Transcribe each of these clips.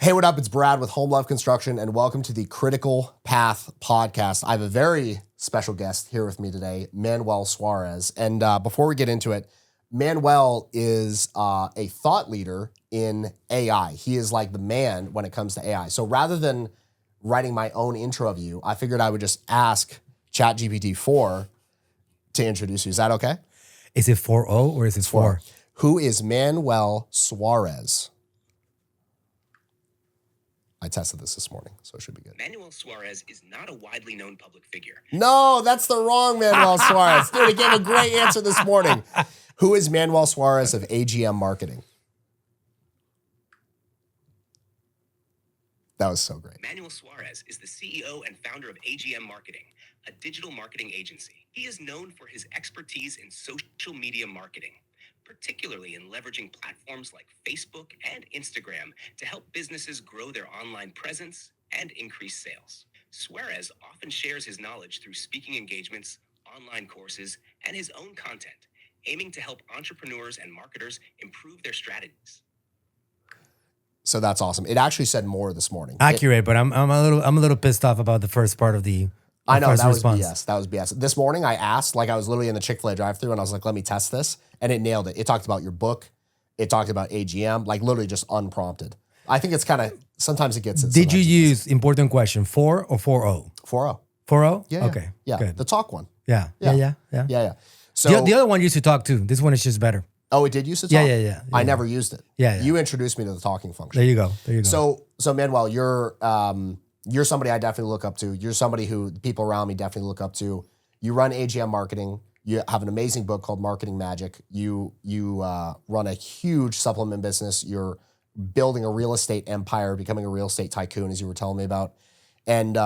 Hey, what up? It's Brad with Home Love Construction, and welcome to the Critical Path Podcast. I have a very special guest here with me today, Manuel Suarez. And before we get into it, Manuel is a thought leader in AI. He is like the man when it comes to AI. So rather than writing my own intro of you, I figured I would just ask ChatGPT 4 to introduce you. Is that okay? Is it 4-0 or is it 4? Who is Manuel Suarez? I tested this morning, so it should be good. Manuel Suarez is not a widely known public figure. No, that's the wrong Manuel Suarez. Dude, he gave a great answer this morning. Who is Manuel Suarez of AGM Marketing? That was so great. Manuel Suarez is the CEO and founder of AGM Marketing, a digital marketing agency. He is known for his expertise in social media marketing, particularly in leveraging platforms like Facebook and Instagram to help businesses grow their online presence and increase sales. Suarez often shares his knowledge through speaking engagements, online courses, and his own content, aiming to help entrepreneurs and marketers improve their strategies. So that's awesome. It actually said more this morning. Accurate, but I'm a little pissed off about the first part of the I know, first that response. was BS. That was BS. This morning I asked, like I was literally in the Chick-fil-A drive-thru and I was like, let me test this. And it nailed it. It talked about your book. It talked about AGM, like literally just unprompted. I think it's kind of, sometimes it gets it. Did you use, important question, 4 or 4-0? 4-0. 4-0? Yeah. Okay. Yeah. Good. The talk one. Yeah. So The other one used to talk too. This one is just better. Oh, it did use to talk? Yeah. I never used it. Yeah. You introduced me to the talking function. There you go. So Manuel, you're somebody I definitely look up to. You're somebody who the people around me definitely look up to. You run AGM Marketing. You have an amazing book called Marketing Magic. You run a huge supplement business. You're building a real estate empire, becoming a real estate tycoon, as you were telling me about. And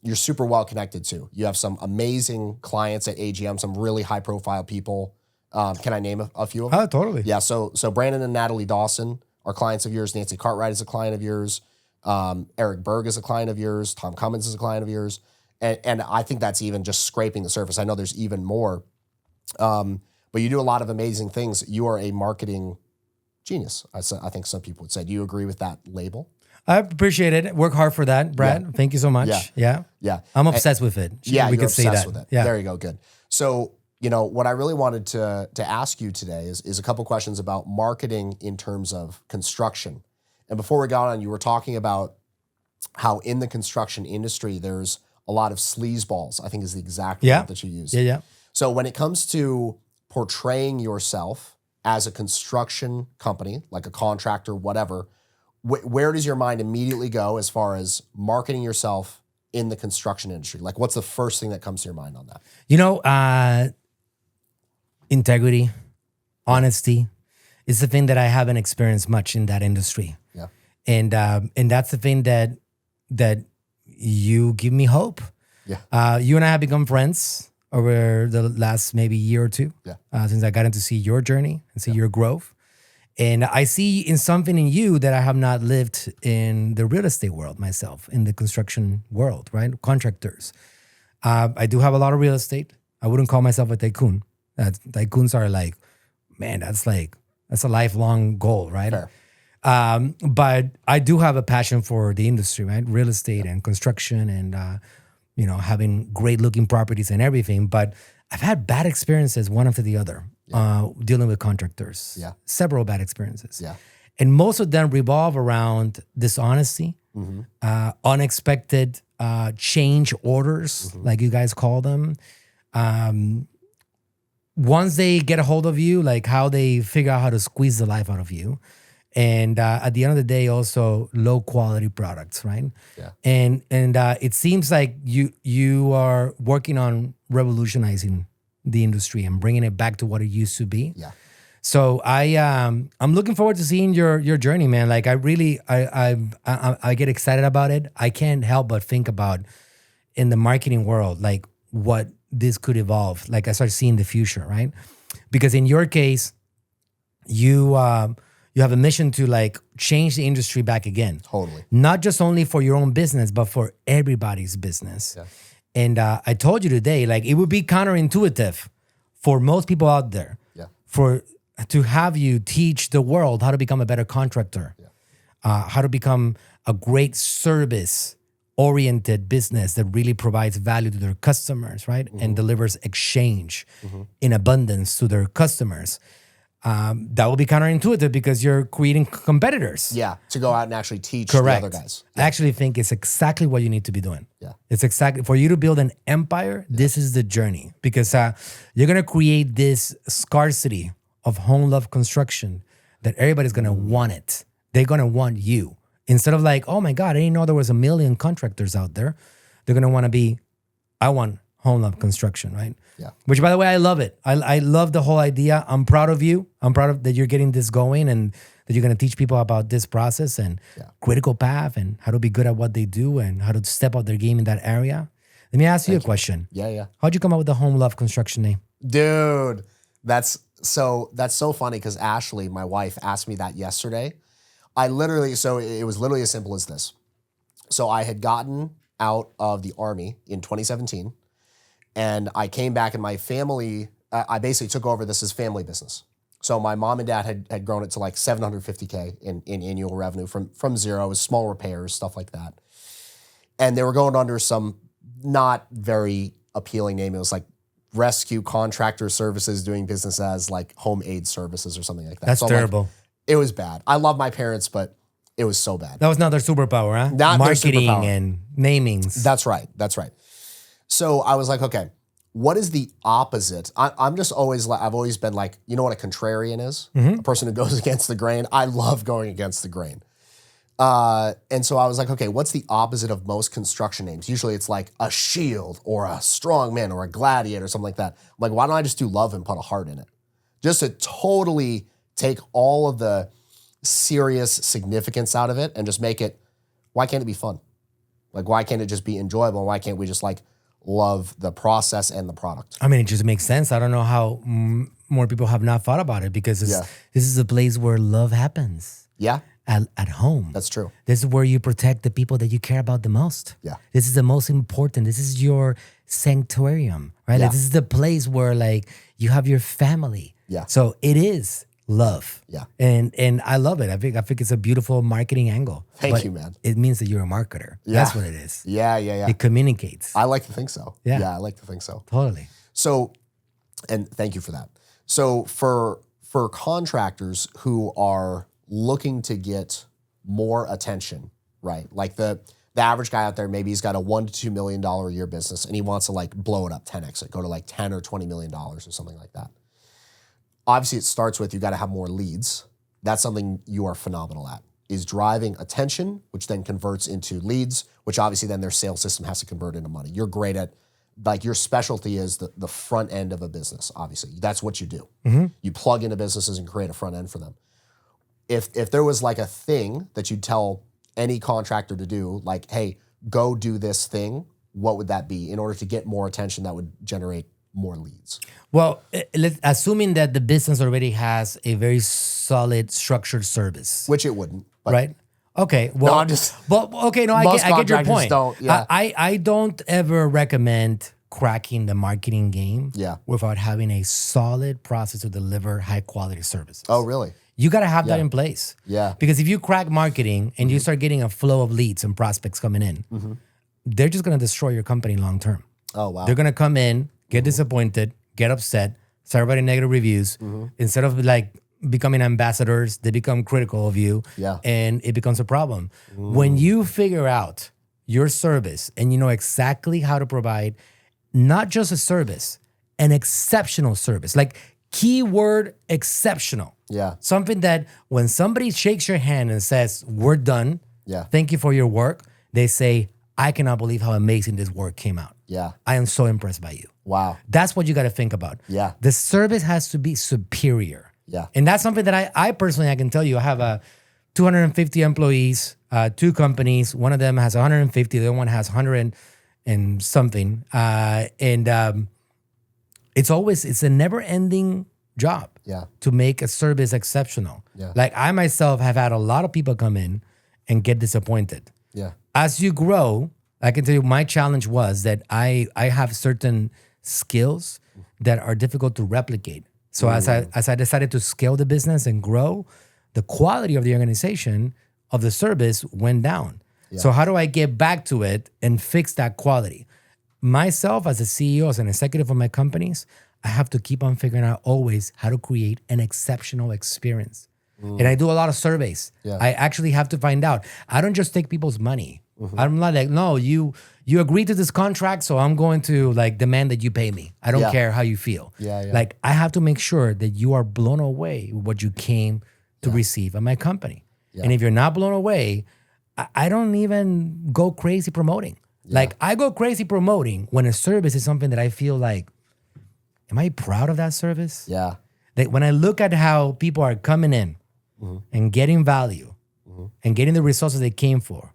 you're super well connected too. You have some amazing clients at AGM, some really high profile people. Can I name a few of them? Oh, totally. Yeah, so Brandon and Natalie Dawson are clients of yours. Nancy Cartwright is a client of yours. Eric Berg is a client of yours. Tom Cummins is a client of yours. And I think that's even just scraping the surface. I know there's even more. But you do a lot of amazing things. You are a marketing genius, I think some people would say. Do you agree with that label? I appreciate it. Work hard for that, Brad. Yeah. Thank you so much. Yeah. I'm obsessed with it. Yeah, we you're could say obsessed that. with it. Yeah. There you go. Good. So, what I really wanted to ask you today is a couple questions about marketing in terms of construction. And before we got on, you were talking about how in the construction industry, there's a lot of sleazeballs, I think is the exact word that you use. Yeah. So when it comes to portraying yourself as a construction company, like a contractor, whatever, where does your mind immediately go as far as marketing yourself in the construction industry? Like what's the first thing that comes to your mind on that? Integrity, honesty is the thing that I haven't experienced much in that industry. Yeah. And that's the thing that you give me hope. Yeah. You and I have become friends over the last maybe year or two. Yeah. Since I got to see your journey and see your growth. And I see in something in you that I have not lived in the real estate world myself, in the construction world, right? Contractors. I do have a lot of real estate. I wouldn't call myself a tycoon. Tycoons are like, man, that's a lifelong goal, right? Fair. But I do have a passion for the industry, right? Real estate and construction and, having great looking properties and everything. But I've had bad experiences, one after the other, dealing with contractors. Yeah. Several bad experiences. Yeah. And most of them revolve around dishonesty, unexpected change orders, like you guys call them. Once they get a hold of you, like how they figure out how to squeeze the life out of you. And at the end of the day, also low quality products, right? Yeah. And it seems like you are working on revolutionizing the industry and bringing it back to what it used to be. Yeah. So I'm looking forward to seeing your journey, man. Like I get excited about it. I can't help but think about in the marketing world, like what this could evolve. Like I start seeing the future, right? Because in your case, you have a mission to like change the industry back again. Totally. Not just only for your own business, but for everybody's business. Yeah. And I told you today, like it would be counterintuitive for most people out there to have you teach the world how to become a better contractor, how to become a great service oriented business that really provides value to their customers, right? And delivers exchange in abundance to their customers. That will be counterintuitive because you're creating competitors. Yeah, to go out and actually teach Correct. the other guys. I actually think it's exactly what you need to be doing. Yeah. It's exactly for you to build an empire. This is the journey because you're going to create this scarcity of home love construction that everybody's going to want it. They're going to want you instead of like, oh my God, I didn't know there was a million contractors out there. They're going to want to be, I want home love construction, right? Yeah. Which, by the way, I love it. I love the whole idea. I'm proud of you. I'm proud of that you're getting this going and that you're going to teach people about this process and critical path and how to be good at what they do and how to step up their game in that area. Let me ask you a question. Yeah. How'd you come up with the home love construction name? Dude, that's so funny because Ashley, my wife, asked me that yesterday. It was literally as simple as this. So I had gotten out of the Army in 2017 and I came back and my family, I basically took over this as family business. So my mom and dad had grown it to like $750K in annual revenue from zero, with small repairs, stuff like that. And they were going under some not very appealing name. It was like Rescue Contractor Services doing business as like Home Aid Services or something like that. That's so terrible. It was bad. I love my parents, but it was so bad. That was not their superpower, huh? Not their marketing superpower. and namings. That's right. So I was like, okay, what is the opposite? I'm just always like, I've always been like, you know what a contrarian is? A person who goes against the grain. I love going against the grain. And so I was like, okay, what's the opposite of most construction names? Usually it's like a shield or a strong man or a gladiator or something like that. I'm like, why don't I just do love and put a heart in it? Just to totally take all of the serious significance out of it and just make it, why can't it be fun? Like, why can't it just be enjoyable? Why can't we just like love the process and the product? I mean, it just makes sense. I don't know how more people have not thought about it because this is a place where love happens. Yeah, At home. that's true. This is where you protect the people that you care about the most. Yeah. This is the most important. This is your sanctuarium, right? Yeah. Like, this is the place where like you have your family. Yeah. So it is love. Yeah. And I love it. I think it's a beautiful marketing angle. Thank But you, man. It means that you're a marketer. Yeah. That's what it is. Yeah. It communicates. I like to think so. Yeah. I like to think so. Totally. So, and thank you for that. So for contractors who are looking to get more attention, right? Like the average guy out there, maybe he's got a $1 to $2 million a year business and he wants to like blow it up 10x it, go to like 10 or $20 million or something like that. Obviously, it starts with you got to have more leads. That's something you are phenomenal at, is driving attention, which then converts into leads, which obviously then their sales system has to convert into money. You're great at, like your specialty is the front end of a business, obviously. That's what you do. You plug into businesses and create a front end for them. If there was like a thing that you'd tell any contractor to do, like, hey, go do this thing, what would that be in order to get more attention that would generate more leads? Well, assuming that the business already has a very solid structured service. Which it wouldn't. But Right? Okay. Well, No, I'm just- I get your contractors point. don't, yeah. I don't ever recommend cracking the marketing game Yeah. without having a solid process to deliver high quality services. Oh, really? You got to have that in place. Yeah. Because if you crack marketing and you start getting a flow of leads and prospects coming in, they're just going to destroy your company long term. Oh, wow. They're going to come in, get disappointed, get upset, start writing negative reviews. Instead of like becoming ambassadors, they become critical of you. Yeah. And it becomes a problem. When you figure out your service and you know exactly how to provide not just a service, an exceptional service, like keyword exceptional. Yeah. Something that when somebody shakes your hand and says, we're done, Yeah. thank you for your work, they say, I cannot believe how amazing this work came out. Yeah. I am so impressed by you. Wow. That's what you got to think about. Yeah. The service has to be superior. Yeah. And that's something that I personally, I can tell you, I have 250 employees, 2 companies. One of them has 150. The other one has 100 and something. It's a never ending job Yeah. to make a service exceptional. Yeah. Like I myself have had a lot of people come in and get disappointed. Yeah. As you grow, I can tell you my challenge was that I have certain skills that are difficult to replicate. So as I decided to scale the business and grow, the quality of the organization of the service went down. Yeah. So how do I get back to it and fix that quality? Myself as a CEO, as an executive of my companies, I have to keep on figuring out always how to create an exceptional experience. And I do a lot of surveys. Yeah. I actually have to find out. I don't just take people's money. I'm not like, no, you agreed to this contract, so I'm going to like demand that you pay me. I don't Yeah. care how you feel. Yeah, yeah. Like I have to make sure that you are blown away with what you came to receive at my company. Yeah. And if you're not blown away, I don't even go crazy promoting. Like I go crazy promoting when a service is something that I feel like, am I proud of that service? Yeah. That when I look at how people are coming in and getting value and getting the results that they came for,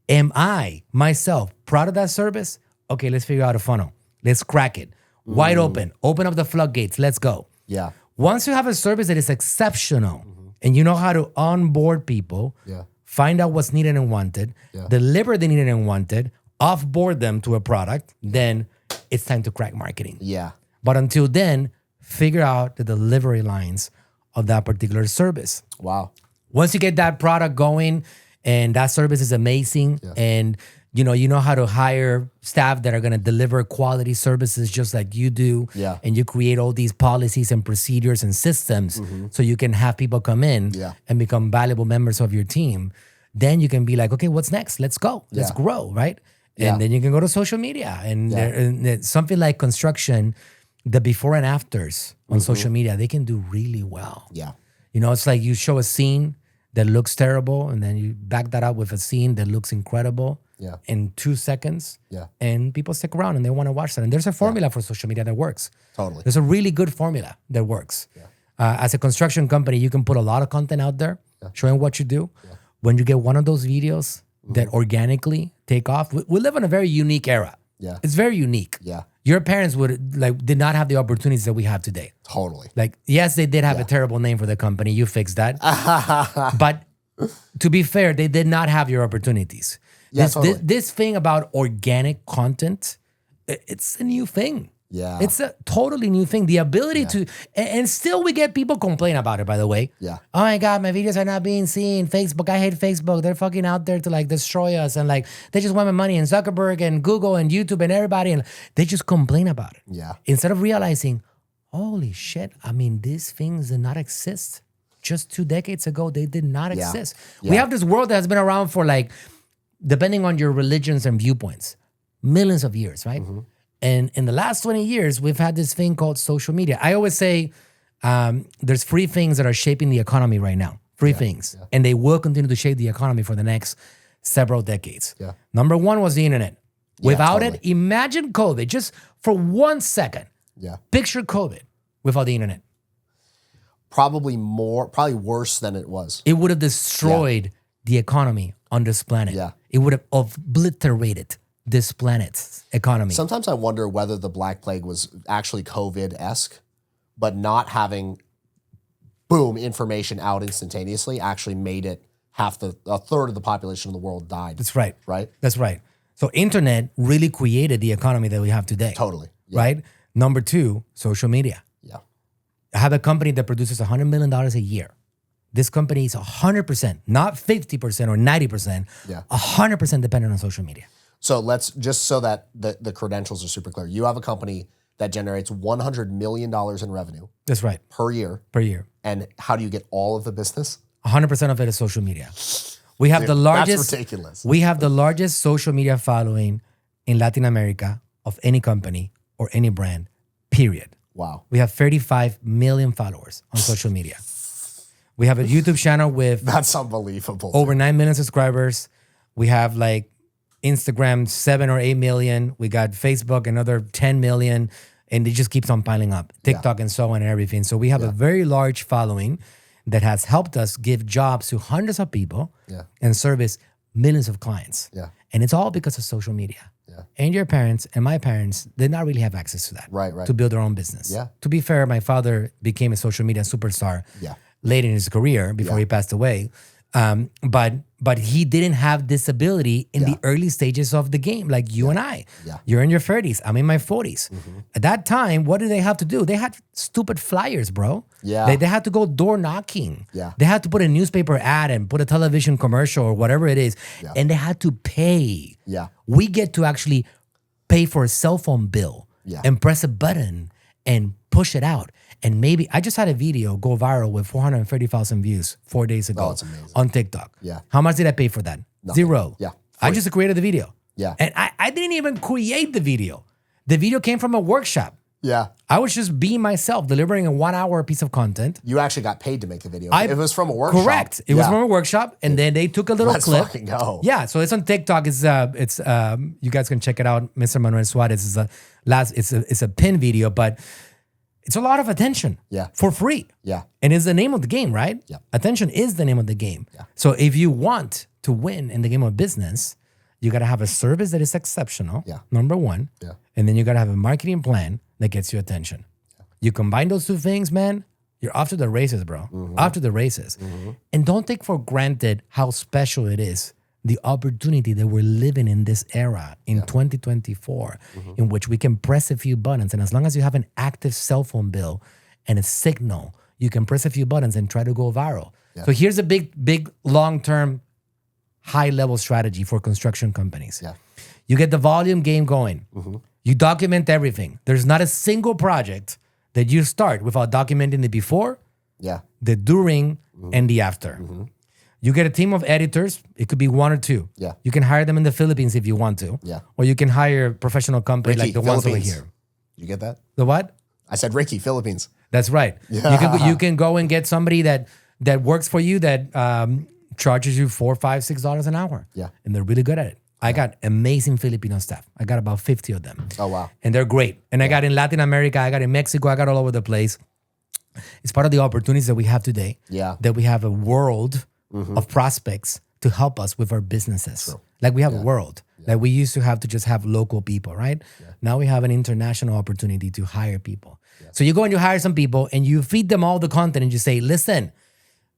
am I myself proud of that service? Okay, let's figure out a funnel. Let's crack it. Wide open. Open up the floodgates. Let's go. Yeah. Once you have a service that is exceptional and you know how to onboard people, Yeah. find out what's needed and wanted, deliver the needed and wanted, offboard them to a product, then it's time to crack marketing. Yeah. But until then, figure out the delivery lines of that particular service. Wow. Once you get that product going and that service is amazing and you know how to hire staff that are going to deliver quality services just like you do, Yeah. and you create all these policies and procedures and systems so you can have people come in and become valuable members of your team, then you can be like, okay, what's next? Let's go. Let's grow, right? Yeah. And then you can go to social media and, and something like construction, the before and afters on social media, they can do really well. Yeah. You know, it's like you show a scene that looks terrible and then you back that up with a scene that looks incredible in 2 seconds. Yeah. And people stick around and they want to watch that. And there's a formula for social media that works. Totally. There's a really good formula that works. As a construction company, you can put a lot of content out there showing what you do. When you get one of those videos that organically take off, we live in a very unique era. Yeah. It's very unique. Yeah. Your parents did not have the opportunities that we have today. Totally. Like, yes, they did have a terrible name for the company. You fixed that. But to be fair, they did not have your opportunities. Yeah, totally. This thing about organic content, it's a new thing. Yeah. It's a totally new thing. The ability to, and still we get people complain about it, by the way. Yeah. Oh my God, my videos are not being seen. Facebook, I hate Facebook. They're fucking out there to like destroy us. And like, they just want my money. And Zuckerberg and Google and YouTube and everybody. And they just complain about it. Yeah. Instead of realizing, holy shit, I mean, these things did not exist. Just 2 decades ago, they did not exist. We Yeah. have this world that has been around for like, depending on your religions and viewpoints, millions of years, right? And in the last 20 years, we've had this thing called social media. I always say there's 3 things that are shaping the economy right now. 3 things. And they will continue to shape the economy for the next several decades. Yeah. Number 1 was the internet. Without totally. it, imagine COVID. Just for 1 second, Yeah. picture COVID without the internet. Probably worse than it was. It would have destroyed the economy on this planet. Yeah. It would have obliterated this planet's economy. Sometimes I wonder whether the Black Plague was actually COVID-esque, but not having, boom, information out instantaneously actually made it a third of the population of the world died. That's right. Right? That's right. So internet really created the economy that we have today. Totally. Yeah. Right? Number 2, social media. Yeah. I have a company that produces $100 million a year. This company is 100%, not 50% or 90%, 100% dependent on social media. So let's just so that the credentials are super clear. You have a company that generates $100 million in revenue That's right. per year. Per year. And how do you get all of the business? 100% of it is social media. We have Dude, the largest. That's ridiculous. We have the largest social media following in Latin America of any company or any brand, period. Wow. We have 35 million followers on social media. We have a YouTube channel with That's unbelievable. over 9 million subscribers. We have like Instagram, 7 or 8 million. We got Facebook, another 10 million. And it just keeps on piling up. TikTok and so on and everything. So we have a very large following that has helped us give jobs to hundreds of people and service millions of clients. Yeah. And it's all because of social media. Yeah. And your parents and my parents did not really have access to that. Right, right. To build their own business. Yeah. To be fair, my father became a social media superstar Yeah. late in his career before he passed away. But but he didn't have this ability in the early stages of the game, like you and I. Yeah. You're in your 30s. I'm in my 40s. At that time, what did they have to do? They had stupid flyers, bro. Yeah. They had to go door knocking. Yeah. They had to put a newspaper ad and put a television commercial or whatever it is. Yeah. And they had to pay. Yeah. We get to actually pay for a cell phone bill Yeah. and press a button and push it out. And maybe I just had a video go viral with 430,000 views 4 days ago that's amazing. on TikTok. Yeah. How much did I pay for that? Nothing. 0. Yeah. I Free. just created the video. Yeah. And I didn't even create the video. The video came from a workshop. Yeah. I was just being myself, delivering a 1 hour piece of content. You actually got paid to make the video. It was from a workshop. Correct. It was from a workshop, and then they took a little Let's clip. fucking go. Yeah, so it's on TikTok. It's you guys can check it out. Mr. Manuel Suarez is it's a pin video, but it's a lot of attention. Yeah. For free. Yeah. And it's the name of the game, right? Yeah. Attention is the name of the game. Yeah. So if you want to win in the game of business, you got to have a service that is exceptional. Yeah. Number one. Yeah. And then you got to have a marketing plan that gets you attention. You combine those two things, man, you're off to the races, bro. Off to the races. And don't take for granted how special it is, the opportunity that we're living in this era in 2024, in which we can press a few buttons. And as long as you have an active cell phone bill and a signal, you can press a few buttons and try to go viral. So here's a big, long-term, high-level strategy for construction companies. Yeah. You get the volume game going. You document everything. There's not a single project that you start without documenting the before, Yeah. the during, and the after. You get a team of editors. It could be 1 or 2. Yeah. You can hire them in the Philippines if you want to. Yeah. Or you can hire a professional company Ricky, like the ones over Philippines. here. You get that? The what? I said Ricky, Philippines. That's right. You can go and get somebody that works for you that charges you $4, $5, $6 an hour. Yeah. And they're really good at it. I got amazing Filipino staff. I got about 50 of them. Oh, wow. And they're great. And I got in Latin America, I got in Mexico, I got all over the place. It's part of the opportunities that we have today. Yeah. That we have a world of prospects to help us with our businesses. True. Like we have a world. Like we used to have to just have local people, right? Now we have an international opportunity to hire people. So you go and you hire some people and you feed them all the content and you say, listen,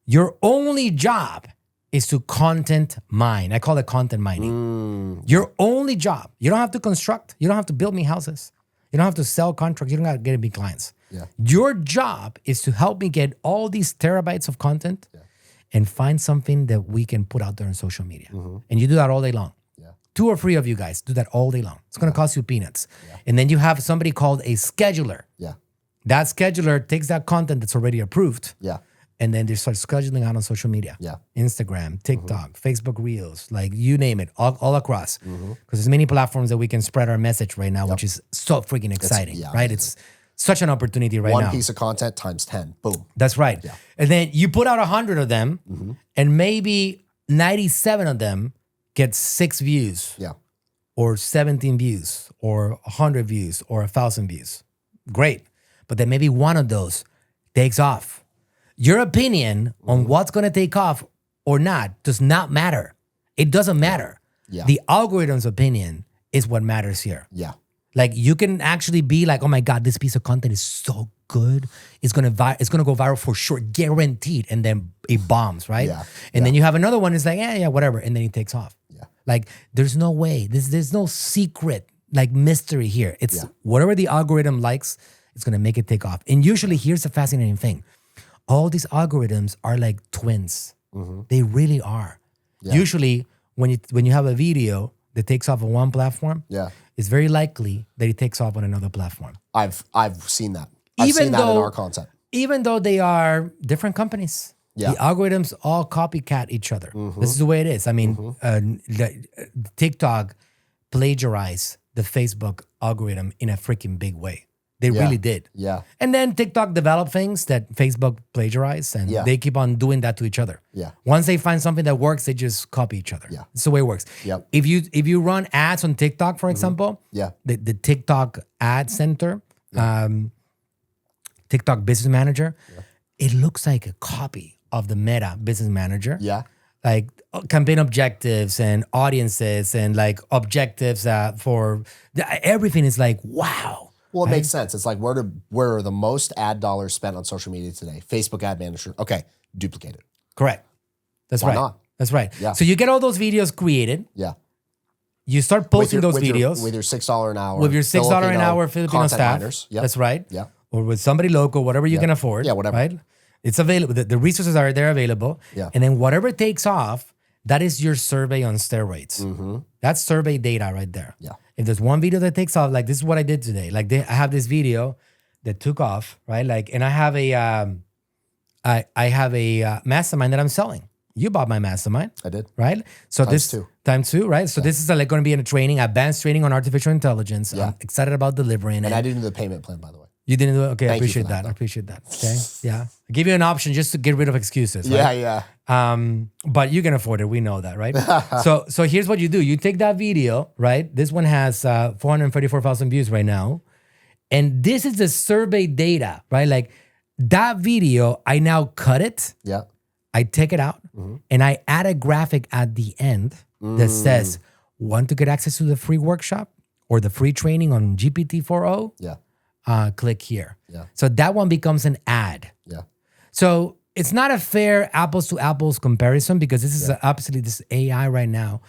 your only job is to content mine. I call it content mining. Your only job. You don't have to construct. You don't have to build me houses. You don't have to sell contracts. You don't have to get me clients. Yeah. Your job is to help me get all these terabytes of content and find something that we can put out there on social media. And you do that all day long. Yeah. 2 or 3 of you guys do that all day long. It's going to cost you peanuts. And then you have somebody called a scheduler. Yeah. That scheduler takes that content that's already approved. Yeah. And then they start scheduling out on social media. Yeah. Instagram, TikTok, Facebook Reels, like you name it, all across. Because there's many platforms that we can spread our message right now, which is so freaking exciting, right? amazing. It's such an opportunity right One now. piece of content times 10. Boom. That's right. And then you put out 100 of them, and maybe 97 of them get 6 views, Yeah. or 17 views, or 100 views, or 1,000 views. Great. But then maybe one of those takes off. Your opinion on what's going to take off or not does not matter. It doesn't matter. Yeah. The algorithm's opinion is what matters here. Yeah. Like you can actually be like, oh my God, this piece of content is so good. It's gonna go viral for sure, guaranteed. And then it bombs, right? Yeah. And then you have another one. It's like, yeah, whatever. And then it takes off. Yeah. Like there's no way. There's no secret like mystery here. It's whatever the algorithm likes, it's gonna make it take off. And usually, here's the fascinating thing: all these algorithms are like twins. They really are. Yeah. Usually, when you have a video that takes off on one platform, Yeah. it's very likely that it takes off on another platform. I've seen that. I've seen that in our content. Even though they are different companies, Yeah. the algorithms all copycat each other. This is the way it is. I mean, TikTok plagiarized the Facebook algorithm in a freaking big way. They really did. Yeah. And then TikTok developed things that Facebook plagiarized, and Yeah. they keep on doing that to each other. Yeah. Once they find something that works, they just copy each other. Yeah. It's the way it works. Yep. If you run ads on TikTok, for example, Yeah. the TikTok ad center, TikTok business manager, it looks like a copy of the Meta business manager. Yeah. Like campaign objectives and audiences and like objectives for everything is like, wow. Well, it makes sense. It's like where are the most ad dollars spent on social media today? Facebook ad manager. Okay, duplicate it. Correct. That's Why right. not? That's right. Yeah. So you get all those videos created. Yeah. You start posting those with videos with your $6 an hour. with your $6 an hour Filipino content staff. miners. Yep. That's right. Yeah. Or with somebody local, whatever you can afford. Yeah, whatever. Right? It's available. The resources are there available. Yeah. And then whatever takes off, that is your survey on steroids. That's survey data right there. Yeah. If there's one video that takes off, like this is what I did today. Like I have this video that took off, right? Like, and I have a mastermind that I'm selling. You bought my mastermind. I did. Right? So times two, right? So this is like going to be in a training, advanced training on artificial intelligence. Yeah. I'm excited about delivering And it. I didn't do the payment plan, by the way. You didn't do it? Okay, I Thank you appreciate for that. that, I appreciate that. Okay. Yeah. I give you an option just to get rid of excuses. Right? Yeah, yeah. But you can afford it. We know that, right? So here's what you do. You take that video, right? This one has 434,000 views right now. And this is the survey data, right? Like that video, I now cut it. Yeah. I take it out and I add a graphic at the end that says, want to get access to the free workshop or the free training on GPT-4o? Yeah. Click here. Yeah. So that one becomes an ad. Yeah. So it's not a fair apples to apples comparison because this is obviously this AI right now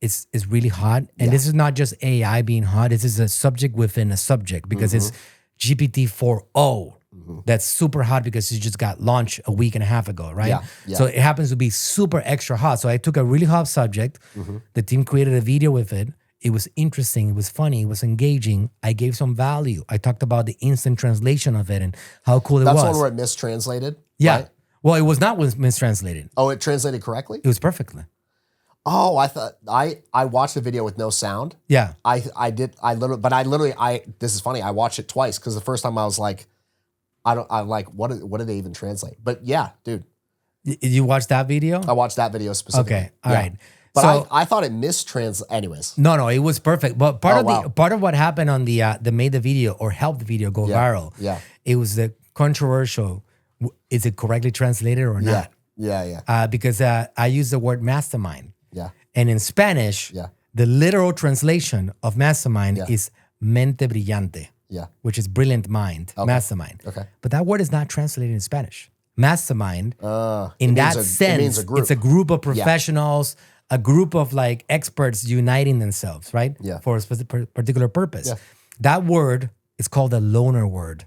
is really hot. And this is not just AI being hot. This is a subject within a subject because it's GPT-4o. That's super hot because it just got launched a week and a half ago, right? Yeah, yeah. So it happens to be super extra hot. So I took a really hot subject. The team created a video with it. It was interesting. It was funny. It was engaging. I gave some value. I talked about the instant translation of it and how cool it was. That's one where it mistranslated. Yeah. Right? Well, it was not mistranslated. Oh, it translated correctly? It was perfectly. Oh, I thought I watched the video with no sound. Yeah. I literally this is funny. I watched it twice because the first time I was like, I'm like, what did they even translate? But yeah, dude. You watched that video? I watched that video specifically. Okay. All right. But So- I thought it mistranslated. Anyways. No, it was perfect. But part Oh, of what happened on the that made the video or helped the video go viral. Yeah. It was the controversial. Is it correctly translated or Yeah. not? Yeah. Because I use the word mastermind. Yeah. And in Spanish, Yeah. the literal translation of mastermind Yeah. is mente brillante, Yeah. which is brilliant mind, mastermind. Okay. But that word is not translated in Spanish. Mastermind, in it that means sense, it means a group. it's a group of professionals, a group of like experts uniting themselves, right? Yeah. For a specific, particular purpose. Yeah. That word is called a loaner word.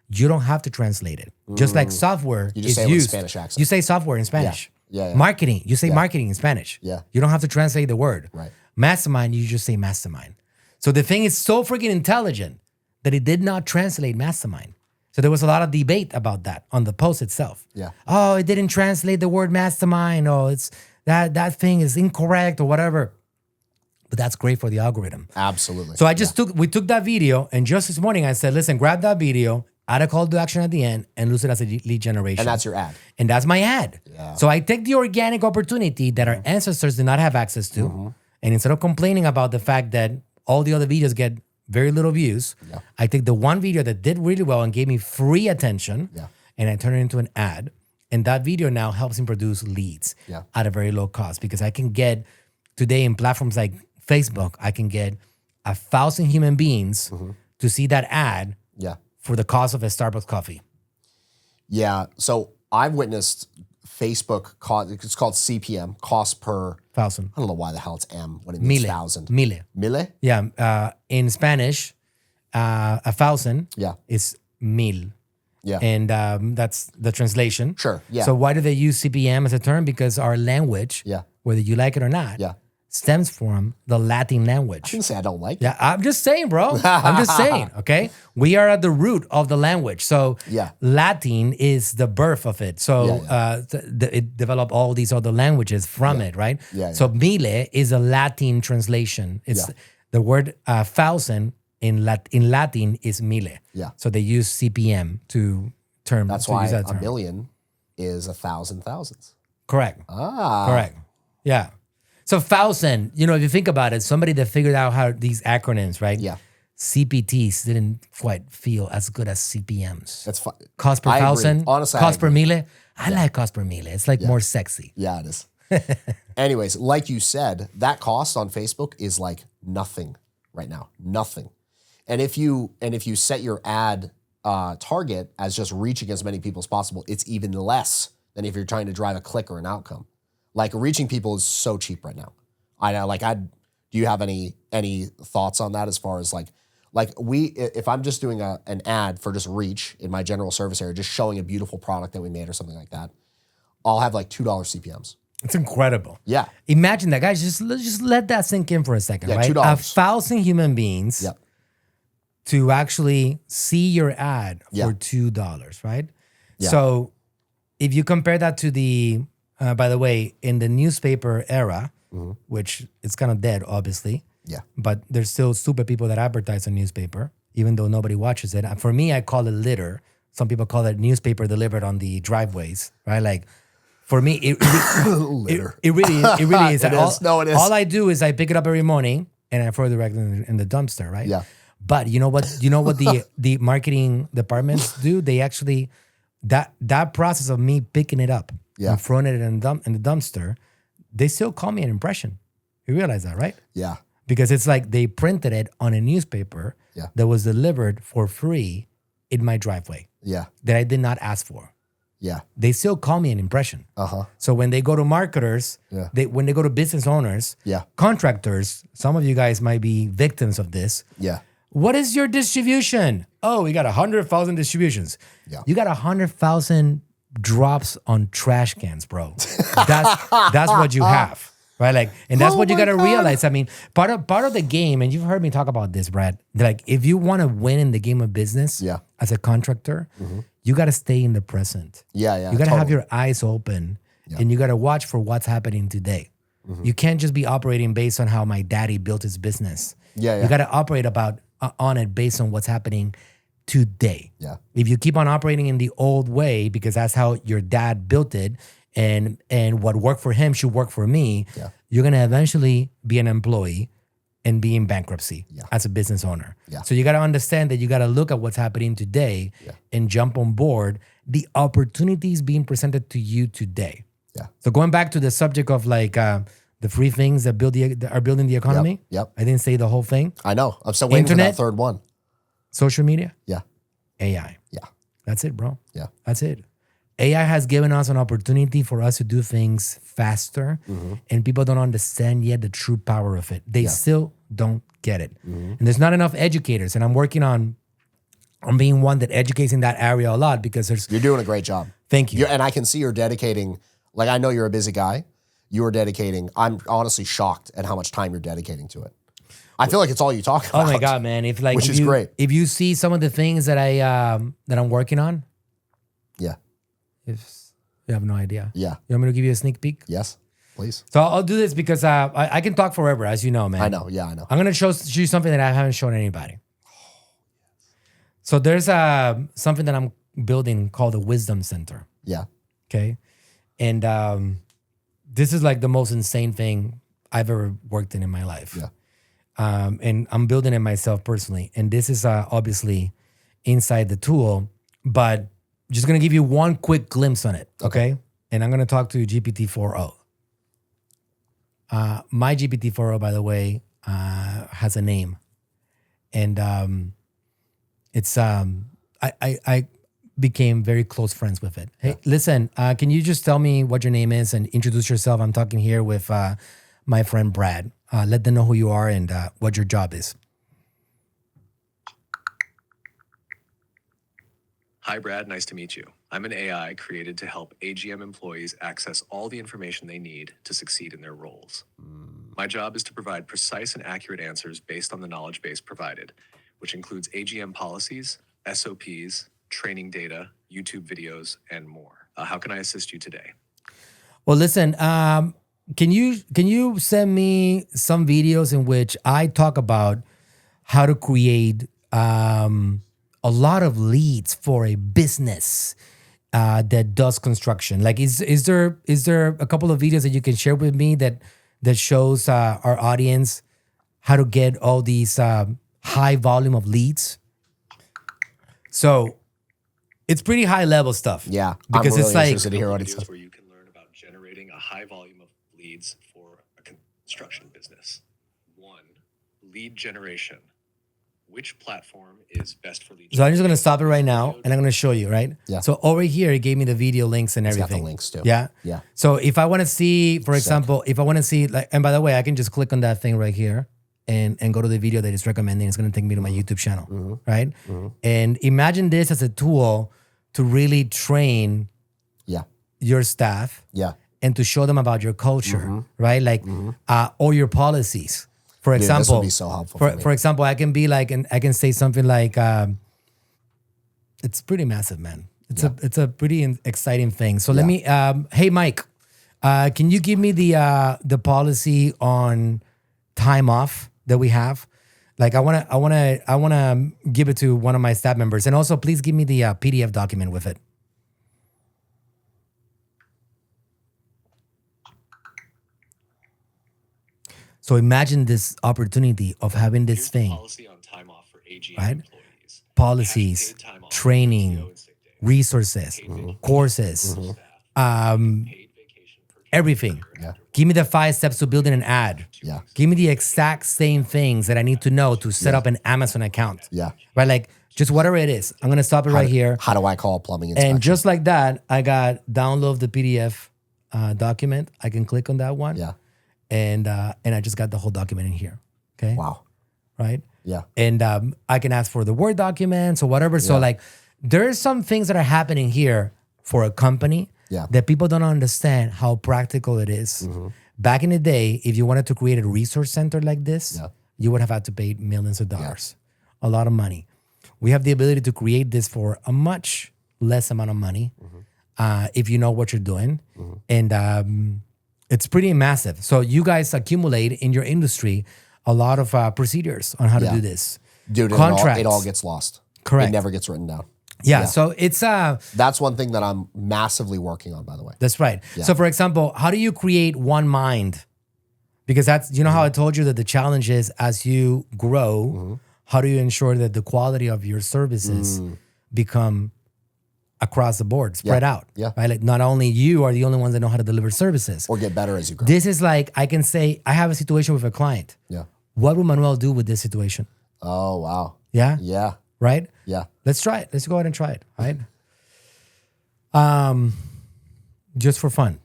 You don't have to translate it. Just like software You just is say it with used. Spanish accent. You say software in Spanish. Yeah. Marketing, you say marketing in Spanish. Yeah. You don't have to translate the word. Right. Mastermind, you just say mastermind. So the thing is so freaking intelligent that it did not translate mastermind. So there was a lot of debate about that on the post itself. Yeah. Oh, it didn't translate the word mastermind. Oh, it's that thing is incorrect or whatever. But that's great for the algorithm. Absolutely. So we took that video and just this morning I said, listen, grab that video, add a call to action at the end and use it as a lead generation. And that's your ad. And that's my ad. Yeah. So I take the organic opportunity that our ancestors did not have access to. And instead of complaining about the fact that all the other videos get very little views, I take the one video that did really well and gave me free attention and I turn it into an ad. And that video now helps him produce leads at a very low cost because I can get today in platforms like Facebook, I can get 1,000 human beings to see that ad for the cost of a Starbucks coffee. Yeah. So I've witnessed Facebook cost. It's called CPM, cost per. 1,000. I don't know why the hell it's M when it means Mille. 1,000. Mille. Mille? Yeah. In Spanish, 1,000 Yeah. is mil. Yeah. And that's the translation. Sure. Yeah. So why do they use CPM as a term? Because our language, whether you like it or not, stems from the Latin language. I didn't say I don't like it. Yeah, I'm just saying, bro. I'm just saying, okay? We are at the root of the language. So Latin is the birth of it. So it developed all these other languages from it, right? So mille is a Latin translation. It's the word 1,000 in Latin is mille. Yeah. So they use CPM to term. That's to why use that a term. million is 1,000 thousands. Correct. Ah. Correct. Yeah. So 1,000, if you think about it, somebody that figured out how these acronyms, right? Yeah. CPTs didn't quite feel as good as CPMs. That's fine. Cost per I agree. thousand, Honestly, I cost per agree. mille. I like cost per mille. It's like more sexy. Yeah, it is. Anyways, like you said, that cost on Facebook is like nothing right now. Nothing. And if you set your ad target as just reaching as many people as possible, it's even less than if you're trying to drive a click or an outcome. Like reaching people is so cheap right now. I know. Like, do you have any thoughts on that as far as like if I'm just doing an ad for just reach in my general service area, just showing a beautiful product that we made or something like that, I'll have like $2 CPMs. It's incredible. Yeah. Imagine that, guys. Just let that sink in for a second, Yeah, right? $2. 1,000 human beings Yep. to actually see your ad for Yeah. $2, right? Yeah. So if you compare that to the, by the way, in the newspaper era, which it's kind of dead, obviously. Yeah. But there's still stupid people that advertise on newspaper, even though nobody watches it. For me, I call it litter. Some people call it newspaper delivered on the driveways, right? Like, for me, Litter. it really is. It is. No, it is. All I do is I pick it up every morning and I throw it directly in the dumpster, right? Yeah. But you know what? You know what the marketing departments do? They actually that process of me picking it up Yeah. and throwing it in the dumpster, they still call me an impression. You realize that, right? Yeah. Because it's like they printed it on a newspaper Yeah. that was delivered for free in my driveway Yeah. that I did not ask for. Yeah. They still call me an impression. Uh-huh. So when they go to marketers, Yeah. when they go to business owners, Yeah. contractors, some of you guys might be victims of this. Yeah. What is your distribution? Oh, we got 100,000 distributions. Yeah. You got 100,000 drops on trash cans, bro. That's what you have, right? Like, and that's Oh what you my got to God. realize. I mean, part of the game, and you've heard me talk about this, Brad. Like, if you want to win in the game of business, Yeah. as a contractor, you got to stay in the present. Yeah. Yeah. You got to have totally. your eyes open, Yeah. and you got to watch for what's happening today. You can't just be operating based on how my daddy built his business. Yeah. Yeah. You got to operate on it based on what's happening today. Yeah. If you keep on operating in the old way because that's how your dad built it, and what worked for him should work for me, Yeah. you're gonna eventually be an employee and be in bankruptcy Yeah. as a business owner. Yeah. So you got to understand that you got to look at what's happening today Yeah. and jump on board the opportunities being presented to you today. Yeah. So going back to the subject of like the free things that are building the economy. Yep. I didn't say the whole thing. I know. I'm still waiting for Internet? that third one. Social media, Yeah. AI. Yeah. That's it, bro. Yeah. That's it. AI has given us an opportunity for us to do things faster, and people don't understand yet the true power of it. They still don't get it. And there's not enough educators, and I'm working on being one that educates in that area a lot because there's. You're doing a great job. Thank you. And I can see you're dedicating, like, I know you're a busy guy. You are dedicating, I'm honestly shocked at how much time you're dedicating to it. I feel like it's all you talk Oh about. my God, man! If like, Which if is you, great. If you see some of the things that I'm working on, Yeah. if you have no idea. Yeah. You want me to give you a sneak peek? Yes. Please. So I'll do this because I can talk forever, as you know, man. I know. Yeah, I know. I'm gonna show you something that I haven't shown anybody. So there's something that I'm building called the Wisdom Center. Yeah. Okay, and this is like the most insane thing I've ever worked in my life. Yeah. And I'm building it myself personally. And this is obviously inside the tool, but just gonna give you one quick glimpse on it. Okay, and I'm gonna talk to GPT-4o. My GPT-4o, by the way, has a name, and it's I became very close friends with it. Hey, listen, can you just tell me what your name is and introduce yourself? I'm talking here with my friend Brad. Let them know who you are and what your job is. Hi, Brad. Nice to meet you. I'm an AI created to help AGM employees access all the information they need to succeed in their roles. My job is to provide precise and accurate answers based on the knowledge base provided, which includes AGM policies, SOPs, training data, YouTube videos, and more. How can I assist you today? Well, listen, can you send me some videos in which I talk about how to create a lot of leads for a business that does construction? Like, is there a couple of videos that you can share with me that shows our audience how to get all these high volume of leads? So it's pretty high level stuff. Yeah. Because I'm really it's like interested to hear what he Videos says. where you can learn about generating a high volume of leads for a construction business. 1. Lead generation. which platform is best for lead So I'm just generation. gonna stop it right now, and I'm gonna show you, right? Yeah. So over here, it gave me the video links and It's got everything. the links too. Yeah. Yeah. So if I want to see, for example, if I want to see, like, and by the way, I can just click on that thing right here and go to the video that it's recommending. It's gonna take me to my YouTube channel, right? And imagine this as a tool to really train Yeah. your staff Yeah. and to show them about your culture, right? Like, or your policies. For Dude, example, this would be so helpful for me. for example, I can be like, and I can say something like, it's pretty massive, man. It's a pretty exciting thing. So let me, hey Mike, can you give me the policy on time off that we have? Like, I wanna give it to one of my staff members, and also please give me the PDF document with it. So imagine this opportunity of having this Here's the thing, policy on time off for AGM right? employees. Policies, Paid time off, training, PTO and sick days, resources, courses, staff, paid vacation per everything. Yeah. Give me the 5 steps to building an ad. Yeah. Give me the exact same things that I need to know to set up an Amazon account. Yeah. Right? Like, just whatever it is. I'm gonna stop it right here. How do I call a plumbing inspection? And just like that, I got download the PDF document. I can click on that one. Yeah. And I just got the whole document in here. Okay. Wow. Right. Yeah. And I can ask for the Word documents or whatever. So like, there's some things that are happening here for a company that people don't understand how practical it is. Back in the day, if you wanted to create a resource center like this, you would have had to pay millions of dollars, a lot of money. We have the ability to create this for a much less amount of money if you know what you're doing. And it's pretty massive. So you guys accumulate in your industry a lot of procedures on how to do this. Dude, Contracts. it all gets lost. Correct. It never gets written down. Yeah. So it's That's one thing that I'm massively working on, by the way. that's right. So for example, how do you create one mind? Because that's, you know how I told you that the challenge is as you grow, how do you ensure that the quality of your services become across the board, spread out? Yeah. Right. Like not only you are the only ones that know how to deliver services. Or get better as you grow. This is like, I can say, I have a situation with a client. Yeah. What would Manuel do with this situation? Oh, wow. Yeah. Yeah. Right? Yeah. Let's try it. Let's go ahead and try it. Right? Just for fun.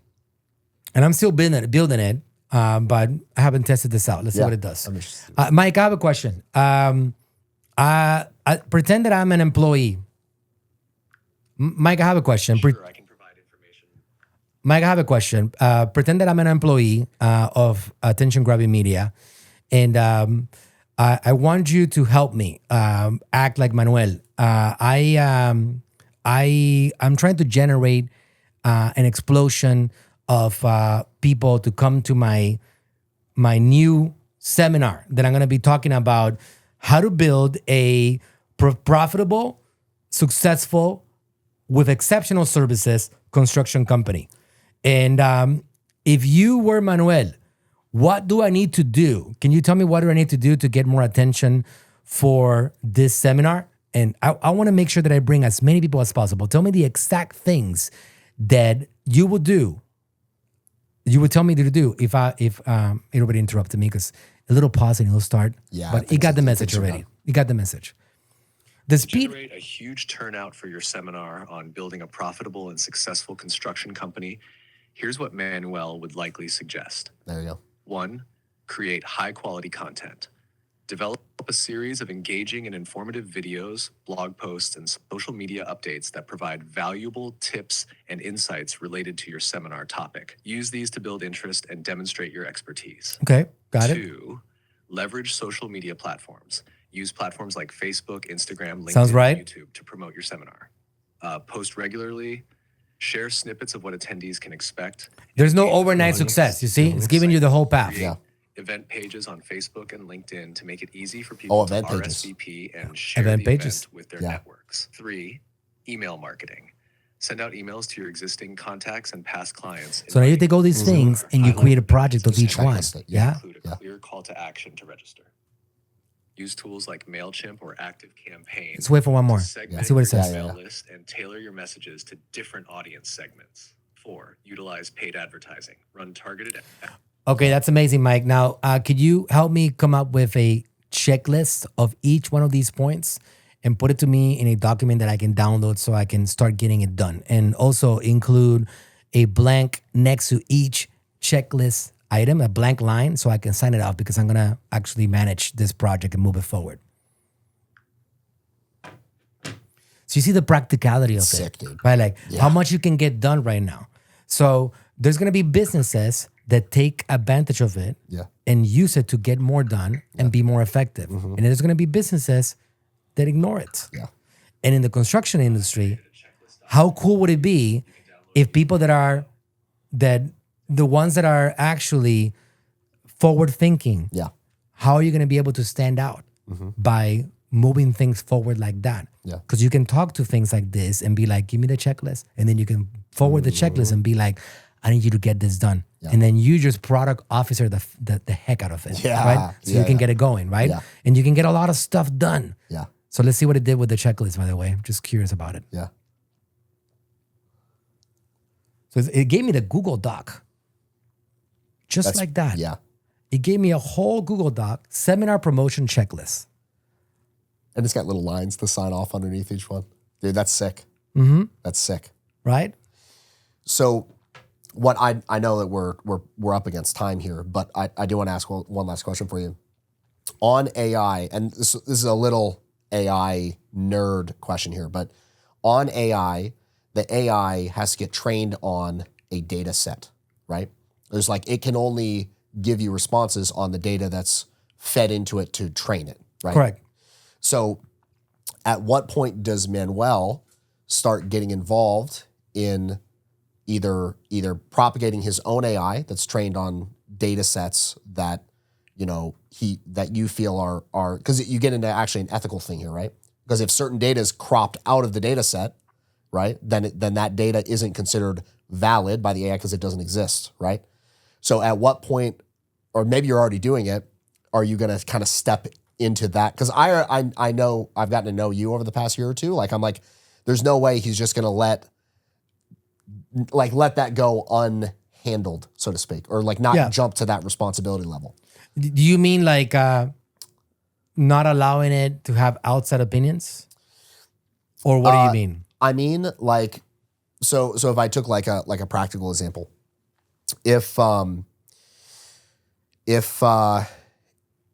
And I'm still building it, but I haven't tested this out. Let's see Yeah. what it does. I'm interested. Mike, I have a question. I pretend that I'm an employee. Mike, I have a question. Sure, I can provide information. Mike, I have a question. Pretend that I'm an employee of Attention Grabbing Media, and I want you to help me act like Manuel. I'm trying to generate an explosion of people to come to my new seminar that I'm going to be talking about how to build a profitable, successful, with exceptional services construction company. And if you were Manuel, what do I need to do? Can you tell me what do I need to do to get more attention for this seminar? And I want to make sure that I bring as many people as possible. Tell me the exact things that you would do. You would tell me to do if everybody interrupted me, because a little pause and it'll start. Yeah, I But it think got so. the I message think so, already. yeah. You got the message. The speed. Generate a huge turnout for your seminar on building a profitable and successful construction company. Here's what Manuel would likely suggest. There you go. 1. Create high-quality content. Develop a series of engaging and informative videos, blog posts, and social media updates that provide valuable tips and insights related to your seminar topic. Use these to build interest and demonstrate your expertise. Okay, got it. 2. Leverage social media platforms. Use platforms like Facebook, Instagram, LinkedIn, Sounds right. and YouTube to promote your seminar. Post regularly. Share snippets of what attendees can expect. There's no overnight success. You see, it's giving you the whole path. Yeah. Event pages on Facebook and LinkedIn to make it easy for people Oh, to event pages. RSVP and share Event the pages. event with their Yeah. networks. 3. Email marketing. Send out emails to your existing contacts and past clients. So now you take all these things and you create a project of each one. Checklist it. Yeah. Include a clear call to action to register. Use tools like MailChimp or ActiveCampaign. Let's wait for one more. to Let's segment see what it your says. Yeah, email list and tailor your messages to different audience segments. 4. Utilize paid advertising. Run targeted Okay, that's amazing, Mike. Now, could you help me come up with a checklist of each one of these points and put it to me in a document that I can download so I can start getting it done. And also include a blank next to each checklist item, a blank line, so I can sign it off because I'm gonna actually manage this project and move it forward. So you see the practicality of Sick, it, dude. right? Like Yeah. how much you can get done right now. So there's gonna be businesses that take advantage of it Yeah. and use it to get more done and be more effective. And there's gonna be businesses that ignore it. Yeah. And in the construction industry, how cool would it be if people that the ones that are actually forward thinking, Yeah. how are you going to be able to stand out by moving things forward like that? Yeah. Because you can talk to things like this and be like, give me the checklist. And then you can forward the checklist and be like, I need you to get this done. Yeah. And then you just product officer the heck out of it. Yeah. Right? So you Yeah, can yeah. get it going, right? Yeah. And you can get a lot of stuff done. Yeah. So let's see what it did with the checklist, by the way. I'm just curious about it. Yeah. So it gave me the Google Doc. Just That's- like that. Yeah. It gave me a whole Google Doc, seminar promotion checklist. And it's got little lines to sign off underneath each one. Dude, that's sick. Mm-hmm. That's sick. Right? So what I know that we're up against time here, but I do want to ask one last question for you. On AI, and this is a little AI nerd question here, but on AI, the AI has to get trained on a data set, right? There's like, it can only give you responses on the data that's fed into it to train it, right? Correct. So at what point does Manuel start getting involved in either propagating his own AI that's trained on data sets that, you know, that you feel are because you get into actually an ethical thing here, right? Because if certain data is cropped out of the data set, right, then that data isn't considered valid by the AI because it doesn't exist, right? So at what point, or maybe you're already doing it, are you going to kind of step into that? Because I know I've gotten to know you over the past year or two. Like I'm like, there's no way he's just going to let that go unhandled, so to speak, or like not jump to that responsibility level. Do you mean like not allowing it to have outside opinions? Or what do you mean? I mean, like, so if I took like a practical example, if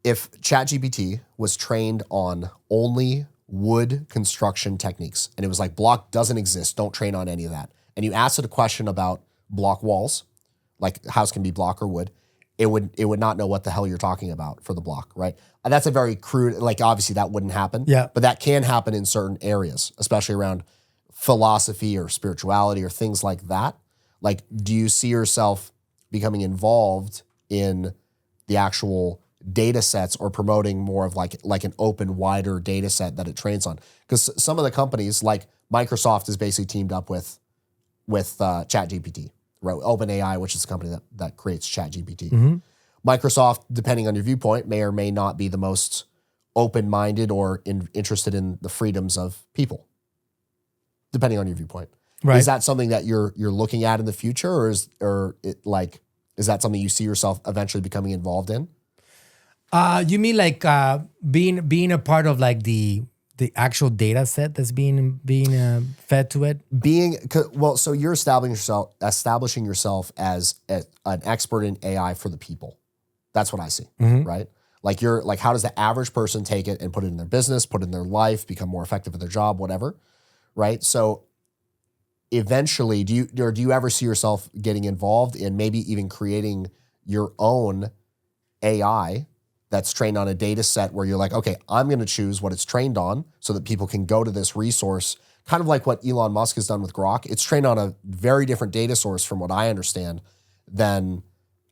ChatGPT was trained on only wood construction techniques, and it was like block doesn't exist, don't train on any of that, and you asked it a question about block walls, like house can be block or wood, it would not know what the hell you're talking about for the block, right? And that's a very crude, like obviously that wouldn't happen, but that can happen in certain areas, especially around philosophy or spirituality or things like that. Like, do you see yourself becoming involved in the actual data sets or promoting more of like an open, wider data set that it trains on? Because some of the companies, like Microsoft, is basically teamed up with ChatGPT, right? OpenAI, which is the company that creates ChatGPT. Mm-hmm. Microsoft, depending on your viewpoint, may or may not be the most open-minded or interested in the freedoms of people, depending on your viewpoint. Right. Is that something that you're looking at in the future, or is that something you see yourself eventually becoming involved in? You mean like being a part of like the actual data set that's being fed to it? So you're establishing yourself as an expert in AI for the people. That's what I see, right? Like how does the average person take it and put it in their business, put it in their life, become more effective at their job, whatever, right? So eventually, do you ever see yourself getting involved in maybe even creating your own AI that's trained on a data set where you're like, okay, I'm going to choose what it's trained on so that people can go to this resource, kind of like what Elon Musk has done with Grok. It's trained on a very different data source from what I understand than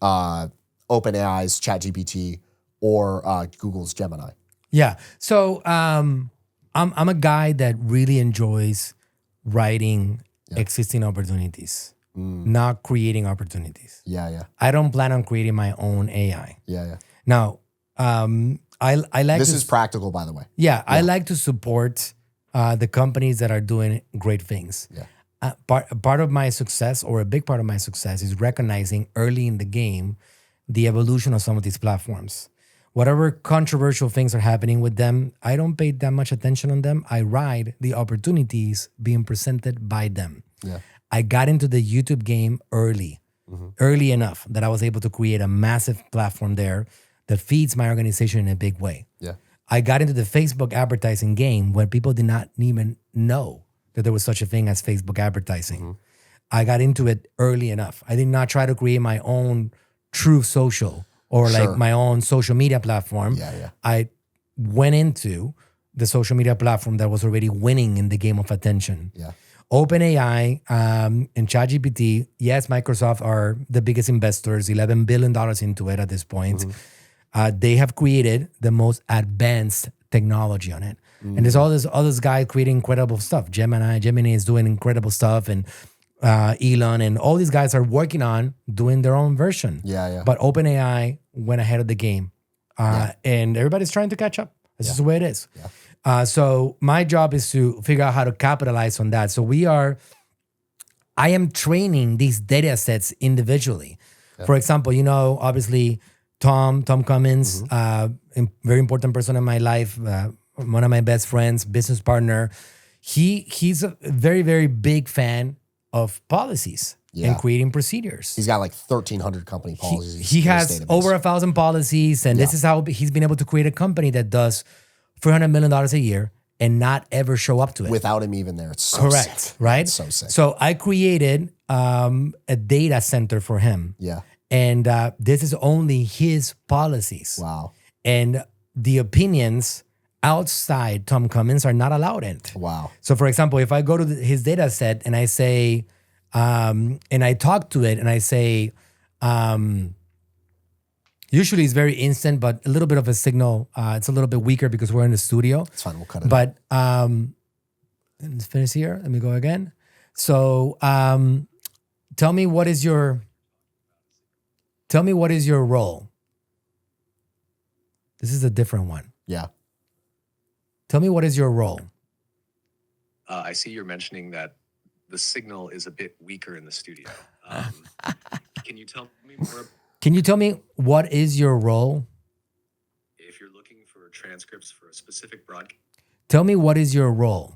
OpenAI's ChatGPT or Google's Gemini. Yeah. So I'm a guy that really enjoys writing existing opportunities, not creating opportunities. Yeah. I don't plan on creating my own AI. Yeah. Now, I like this is practical, by the way. Yeah, I like to support the companies that are doing great things. Yeah. Part of my success, or a big part of my success, is recognizing early in the game the evolution of some of these platforms. whatever controversial things are happening with them, I don't pay that much attention on them. I ride the opportunities being presented by them. Yeah. I got into the YouTube game early enough that I was able to create a massive platform there that feeds my organization in a big way. Yeah. I got into the Facebook advertising game when people did not even know that there was such a thing as Facebook advertising. I got into it early enough. I did not try to create my own true social or Sure. like my own social media platform. Yeah. I went into the social media platform that was already winning in the game of attention. Yeah. OpenAI and ChatGPT, yes, Microsoft are the biggest investors, $11 billion into it at this point. They have created the most advanced technology on it. And there's all this guy creating incredible stuff. Gemini is doing incredible stuff. And Elon and all these guys are working on doing their own version. Yeah. But OpenAI went ahead of the game. And everybody's trying to catch up. This is the way it is. So my job is to figure out how to capitalize on that. So I am training these data sets individually. For example, obviously Tom Cummins, very important person in my life, one of my best friends, business partner. He's a very, very big fan of policies and creating procedures. He's got like 1,300 company policies. He in his has database. over 1,000 policies, and this is how he's been able to create a company that does $300 million a year and not ever show up to it. Without him even there. It's so Correct, sick. right? It's so sick. So I created a data center for him. Yeah. And this is only his policies. Wow. And the opinions outside Tom Cummins are not allowed in it. Wow. So for example, if I go to his data set and I say, and I talk to it and I say, usually it's very instant, but a little bit of a signal, it's a little bit weaker because we're in the studio. It's fine. We'll cut it. But let's finish here. Let me go again. So tell me what is your role? This is a different one. Yeah. Tell me what is your role? I see you're mentioning that the signal is a bit weaker in the studio. Can you tell me more? Can you tell me what is your role? If you're looking for transcripts for a specific broadcast, Tell me what is your role?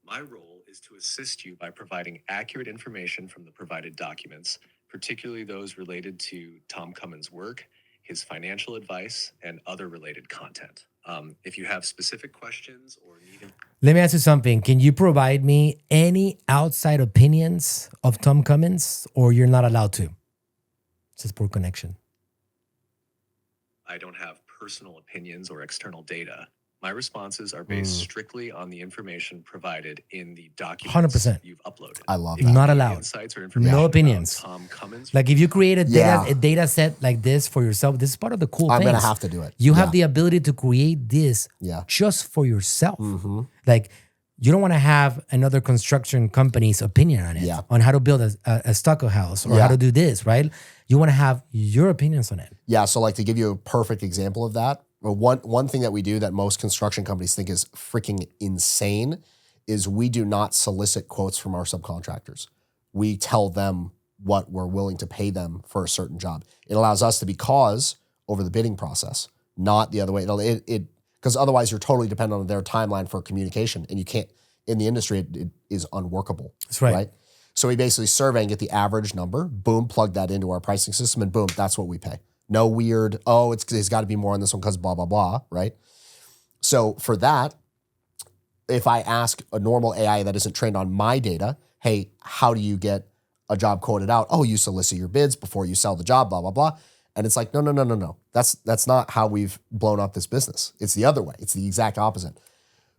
my role is to assist you by providing accurate information from the provided documents, particularly those related to Tom Cummins' work, his financial advice, and other related content. If you have specific questions or need Let me ask you something. Can you provide me any outside opinions of Tom Cummins, or you're not allowed to? It's just poor connection. I don't have personal opinions or external data. My responses are based strictly on the information provided in the documents 100%. you've uploaded. I love If that. you Not need allowed. Insights or information No about opinions. Tom Cummins. Like if you create a Yeah. data set like this for yourself, this is part of the cool I'm things. going to have to do it. You Yeah. have the ability to create this Yeah. just for yourself. Mm-hmm. Like you don't want to have another construction company's opinion on it, Yeah. on how to build a stucco house or Yeah. how to do this, right? You want to have your opinions on it. Yeah. So like to give you a perfect example of that, well, one thing that we do that most construction companies think is freaking insane is we do not solicit quotes from our subcontractors. We tell them what we're willing to pay them for a certain job. It allows us to be cause over the bidding process, not the other way. Because otherwise you're totally dependent on their timeline for communication, and you can't, in the industry, it is unworkable. That's right. So we basically survey and get the average number, boom, plug that into our pricing system, and boom, that's what we pay. No weird, it's got to be more on this one because blah, blah, blah, right? So for that, if I ask a normal AI that isn't trained on my data, hey, how do you get a job quoted out? Oh, you solicit your bids before you sell the job, blah, blah, blah. And it's like, no. That's not how we've blown up this business. It's the other way. It's the exact opposite.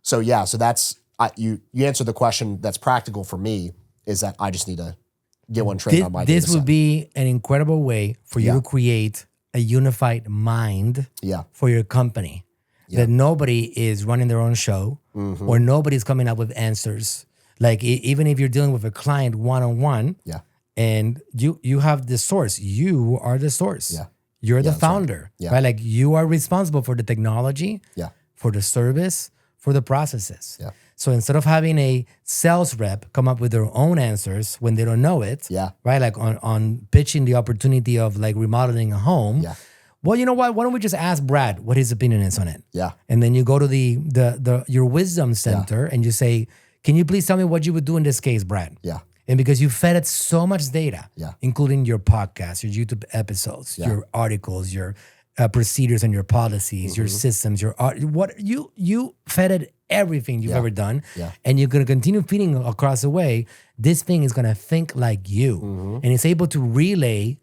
So yeah, so that's, you answered the question that's practical for me is that I just need to get one trained on my data This would set. be an incredible way for you Yeah. to create a unified mind Yeah. for your company. Yeah. That nobody is running their own show Mm-hmm. or nobody's coming up with answers. Like even if you're dealing with a client one-on-one, Yeah. and you have the source, you are the source. Yeah. You're the that's right. founder, Yeah. right? Like you are responsible for the technology, Yeah. for the service, for the processes. Yeah. So instead of having a sales rep come up with their own answers when they don't know it, Yeah. right? Like on pitching the opportunity of like remodeling a home, Yeah. Well, you know what? Why don't we just ask Brad what his opinion is on it? Yeah. And then you go to your wisdom center and you say, can you please tell me what you would do in this case, Brad? Yeah. And because you fed it so much data, Yeah. including your podcast, your YouTube episodes, your articles, your procedures and your policies, your systems, what you fed it everything you've ever done, and you're gonna continue feeding across the way. This thing is gonna think like you, and it's able to relay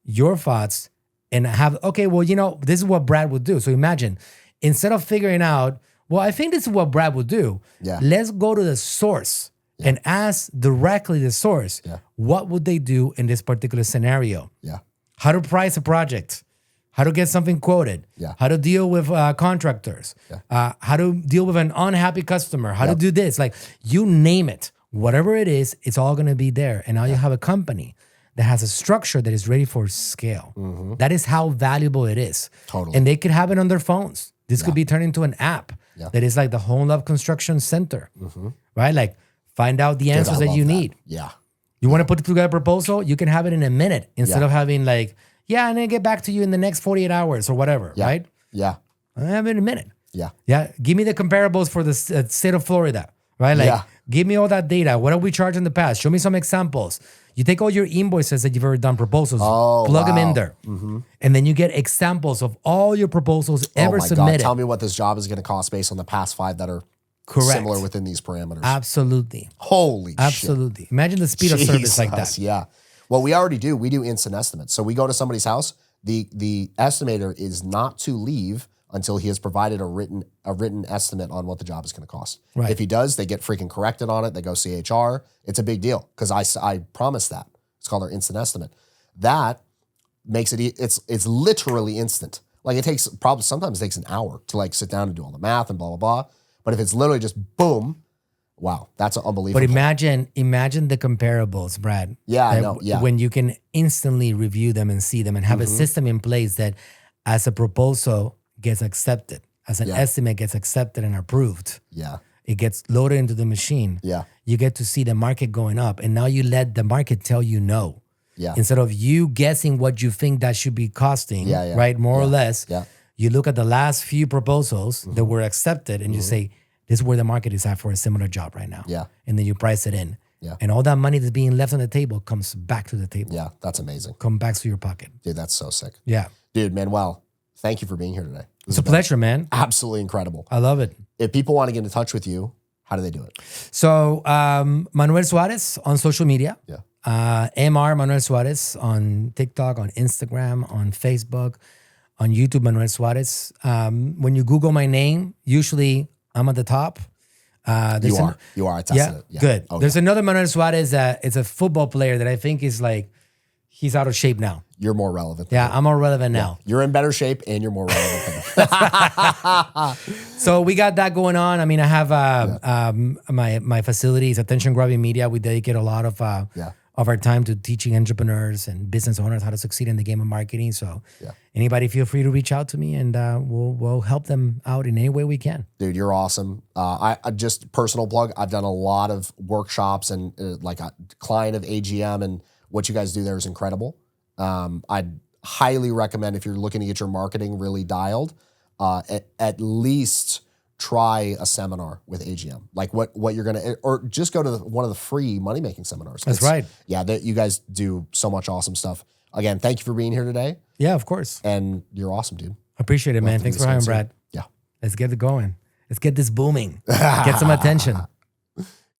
your thoughts and have well, this is what Brad would do. So imagine instead of figuring out, well, I think this is what Brad would do. Yeah. Let's go to the source. And ask directly the source, what would they do in this particular scenario? Yeah. How to price a project, how to get something quoted, how to deal with contractors, how to deal with an unhappy customer, how to do this. Like you name it, whatever it is, it's all going to be there. And now you have a company that has a structure that is ready for scale. That is how valuable it is. Totally. And they could have it on their phones. This could be turned into an app that is like the Home Love Construction Center, right? Like, find out the answers that you need. Yeah. You want to put together a proposal? You can have it in a minute instead of having like, I'm going to get back to you in the next 48 hours or whatever, right? Yeah. I have it in a minute. Yeah. Yeah. Give me the comparables for the state of Florida, right? Like, give me all that data. What have we charged in the past? Show me some examples. You take all your invoices that you've ever done proposals, plug them in there. And then you get examples of all your proposals ever submitted. God. Tell me what this job is going to cost based on the past 5 that are similar within these parameters. Absolutely. Holy shit. Absolutely. Imagine the speed of service like that. Yeah. Well, we already do. We do instant estimates. So we go to somebody's house. The estimator is not to leave until he has provided a written estimate on what the job is going to cost. Right. If he does, they get freaking corrected on it. They go CHR. It's a big deal because I promise that. It's called our instant estimate. That makes it, it's literally instant. Like sometimes it takes an hour to like sit down and do all the math and blah, blah, blah. But if it's literally just boom, wow, that's unbelievable. But imagine the comparables, Brad. Yeah, I know. Yeah. When you can instantly review them and see them and have a system in place that as a proposal gets accepted, as an estimate gets accepted and approved. Yeah. It gets loaded into the machine. Yeah. You get to see the market going up. And now you let the market tell you no. Yeah. Instead of you guessing what you think that should be costing, right? More or less. Yeah. You look at the last few proposals that were accepted and you say, this is where the market is at for a similar job right now. Yeah. And then you price it in. Yeah. And all that money that's being left on the table comes back to the table. Yeah, that's amazing. Come back to your pocket. Dude, that's so sick. Yeah. Dude, Manuel, thank you for being here today. It's a pleasure, man. Absolutely incredible. I love it. If people want to get in touch with you, how do they do it? So Manuel Suarez on social media. Yeah. MR Manuel Suarez on TikTok, on Instagram, on Facebook, on YouTube, Manuel Suarez. When you Google my name, usually I'm at the top. You are. I tested it. Yeah. Good. Oh, There's another Manuel Suarez that is a football player that I think is like, he's out of shape now. You're more relevant. Yeah, I'm more relevant now. You're in better shape and you're more relevant. So we got that going on. I mean, I have my facilities, Attention Grabbing Media. We dedicate a lot of our time to teaching entrepreneurs and business owners how to succeed in the game of marketing. So anybody feel free to reach out to me and we'll help them out in any way we can. Dude, you're awesome. I just personal plug. I've done a lot of workshops and like a client of AGM, and what you guys do there is incredible. I'd highly recommend, if you're looking to get your marketing really dialed, at least try a seminar with AGM. Like what you're gonna, or just go to one of the free money making seminars. That's right. Yeah, you guys do so much awesome stuff. Again, thank you for being here today. Yeah, of course. And you're awesome, dude. Appreciate it, man. Thanks for having, Brad. Yeah. Let's get it going. Let's get this booming. Get some attention.